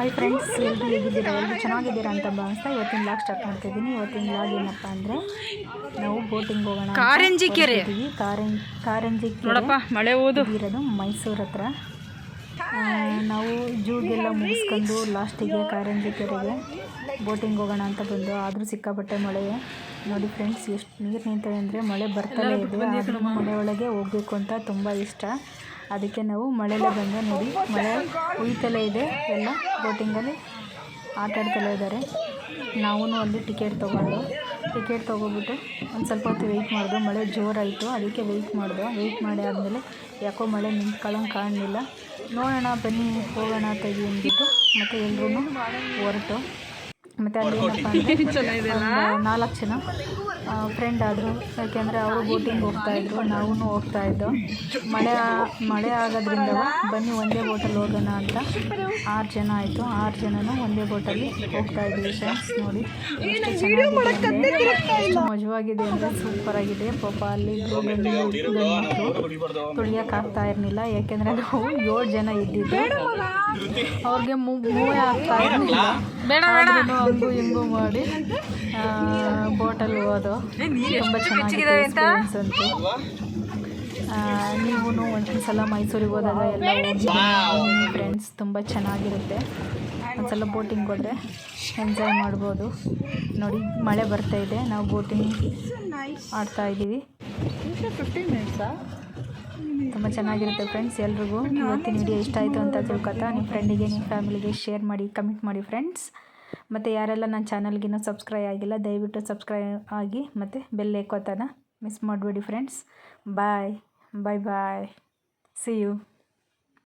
Hi friends, ಎಲ್ಲರೂ ಹೇಗಿದ್ದೀರಾ? ಎಲ್ಲರೂ ಚೆನ್ನಾಗಿದ್ದೀರಾ ಅಂತ ಭಾವಿಸ್ತಾ ಇವತ್ತಿನ ಲಾಗ್ ಸ್ಟಾರ್ಟ್ ಮಾಡ್ತಿದ್ದೀನಿ. ಇವತ್ತಿನ ಲಾಗ್ ಏನಪ್ಪ ಅಂದರೆ ನಾವು ಬೋಟಿಂಗ್ ಹೋಗೋಣ. ಕಾರಂಜಿ ಕೆರೆ ನೋಡಪ್ಪ, ಮಳೆ ಇರೋದು ಮೈಸೂರು ಹತ್ರ. ನಾವು ಜೂಗೆಲ್ಲ ಮುಗಿಸ್ಕೊಂಡು ಲಾಸ್ಟಿಗೆ ಕಾರಂಜಿ ಕೆರೆಗೆ ಬೋಟಿಂಗ್ ಹೋಗೋಣ ಅಂತ ಬಂದು, ಆದರೂ ಸಿಕ್ಕಾಪಟ್ಟೆ ಮಳೆ. ನೋಡಿ ಫ್ರೆಂಡ್ಸ್, ಎಷ್ಟು ನೀರು ನಿಂತವೆ ಅಂದರೆ ಮಳೆ ಬರ್ತಲೇ ಇದೆ. ಆದರೂ ಮಳೆ ಒಳಗೆ ಹೋಗಬೇಕು ಅಂತ ತುಂಬ ಇಷ್ಟ. ಅದಕ್ಕೆ ನಾವು ಮಳೆಯಲ್ಲೇ ಬಂದು ನೋಡಿ ಮಳೆ ಉಯ್ತಲೇ ಇದೆ. ಎಲ್ಲ ಬೋಟಿಂಗಲ್ಲಿ ಆಟ ಆಡ್ತಲೇ ಇದ್ದಾರೆ. ನಾವು ಅಲ್ಲಿ ಟಿಕೆಟ್ ತೊಗೊಬಿಟ್ಟು ಒಂದು ಸ್ವಲ್ಪ ಹೊತ್ತು ವೆಯ್ಟ್ ಮಾಡಿದ್ವು. ಮಳೆ ಜೋರಾಯಿತು, ಅದಕ್ಕೆ ವೆಯ್ಟ್ ಮಾಡಿ ಆದಮೇಲೆ ಯಾಕೋ ಮಳೆ ನಿಂತ್ಕೊಳ್ಳೋಂಗೆ ಕಾಣಲಿಲ್ಲ. ನೋಡೋಣ ಬನ್ನಿ ಹೋಗೋಣ ತೆಗಿ ಅಂದ್ಬಿಟ್ಟು ಮತ್ತು ಎಲ್ಲರೂ ಹೊರಟು. ಮತ್ತು ಅಲ್ಲಿ ಏನಪ್ಪ ಅಂದರೆ 4 ಜನ ಫ್ರೆಂಡ್ ಆದರು. ಯಾಕೆಂದರೆ ಅವರು ಬೋಟಿಂಗ್ ಹೋಗ್ತಾಯಿದ್ರು, ನಾವು ಹೋಗ್ತಾಯಿದ್ದೋ. ಮಳೆ ಆಗೋದ್ರಿಂದ ಬನ್ನಿ ಒಂದೇ ಬೋಟಲ್ಲಿ ಹೋಗೋಣ ಅಂತ 6 ಜನ ಆಯಿತು. 6 ಜನನೂ ಒಂದೇ ಬೋಟಲ್ಲಿ ಹೋಗ್ತಾಯಿದ್ವಿ. ಫ್ರೆಂಡ್ಸ್ ನೋಡಿ ಎಷ್ಟು ಚೆನ್ನಾಗಿದೆ, ಎಷ್ಟು ಮಜವಾಗಿದೆ ಅಂದರೆ ಸೂಪರಾಗಿದೆ. ಪಾಪ ಅಲ್ಲಿ ಗಂಡು ತುಳಿಯೋಕ್ಕಾಗ್ತಾ ಇರಲಿಲ್ಲ. ಯಾಕೆಂದರೆ ನಾವು 7 ಜನ ಇದ್ದಿದ್ದು, ಅವ್ರಿಗೆ ಮೂವೇ ಆಗ್ತಾ ಇರಲಿಲ್ಲ. ಹಂಗೂ ಹಿಂಗೂ ಮಾಡಿ ಬೋಟಲ್ಲಿ ಹೋದೋ. ತುಂಬ ಚೆನ್ನಾಗಿದೆ ಎಕ್ಸ್ಪೀರಿಯನ್ಸ್ ಅಂತೂ. ನೀವು ಒಂದು ಸಲ ಮೈಸೂರಿಗೆ ಹೋದಾಗ ಎಲ್ಲ ಹೋಗಿ ಫ್ರೆಂಡ್ಸ್, ತುಂಬ ಚೆನ್ನಾಗಿರುತ್ತೆ. ಒಂದು ಸಲ ಬೋಟಿಂಗ್ ಹೋದರೆ ಎಂಜಾಯ್ ಮಾಡ್ಬೋದು. ನೋಡಿ ಮಳೆ ಬರ್ತಾಯಿದೆ, ನಾವು ಬೋಟಿಂಗ್ ಆಡ್ತಾಯಿದ್ದೀವಿ. ತುಂಬ ಚೆನ್ನಾಗಿರುತ್ತೆ ಫ್ರೆಂಡ್ಸ್. ಎಲ್ರಿಗೂ ಇವತ್ತಿನ ವಿಡಿಯೋ ಇಷ್ಟ ಆಯಿತು ಅಂತ ತಿಳ್ಕೊತಾ ನಿಮ್ಮ ಫ್ರೆಂಡಿಗೆ, ನಿಮ್ಮ ಫ್ಯಾಮಿಲಿಗೆ ಶೇರ್ ಮಾಡಿ, ಕಮೆಂಟ್ ಮಾಡಿ ಫ್ರೆಂಡ್ಸ್. ಮತ್ತು ಯಾರೆಲ್ಲ ನನ್ನ ಚಾನಲ್ಗಿನ್ನೂ ಸಬ್ಸ್ಕ್ರೈಬ್ ಆಗಿಲ್ಲ ದಯವಿಟ್ಟು ಸಬ್ಸ್ಕ್ರೈಬ್ ಆಗಿ ಮತ್ತು ಬೆಲ್ ಐಕಾನ್ನ ಮಿಸ್ ಮಾಡಬೇಡಿ friends. Bye bye bye, see you.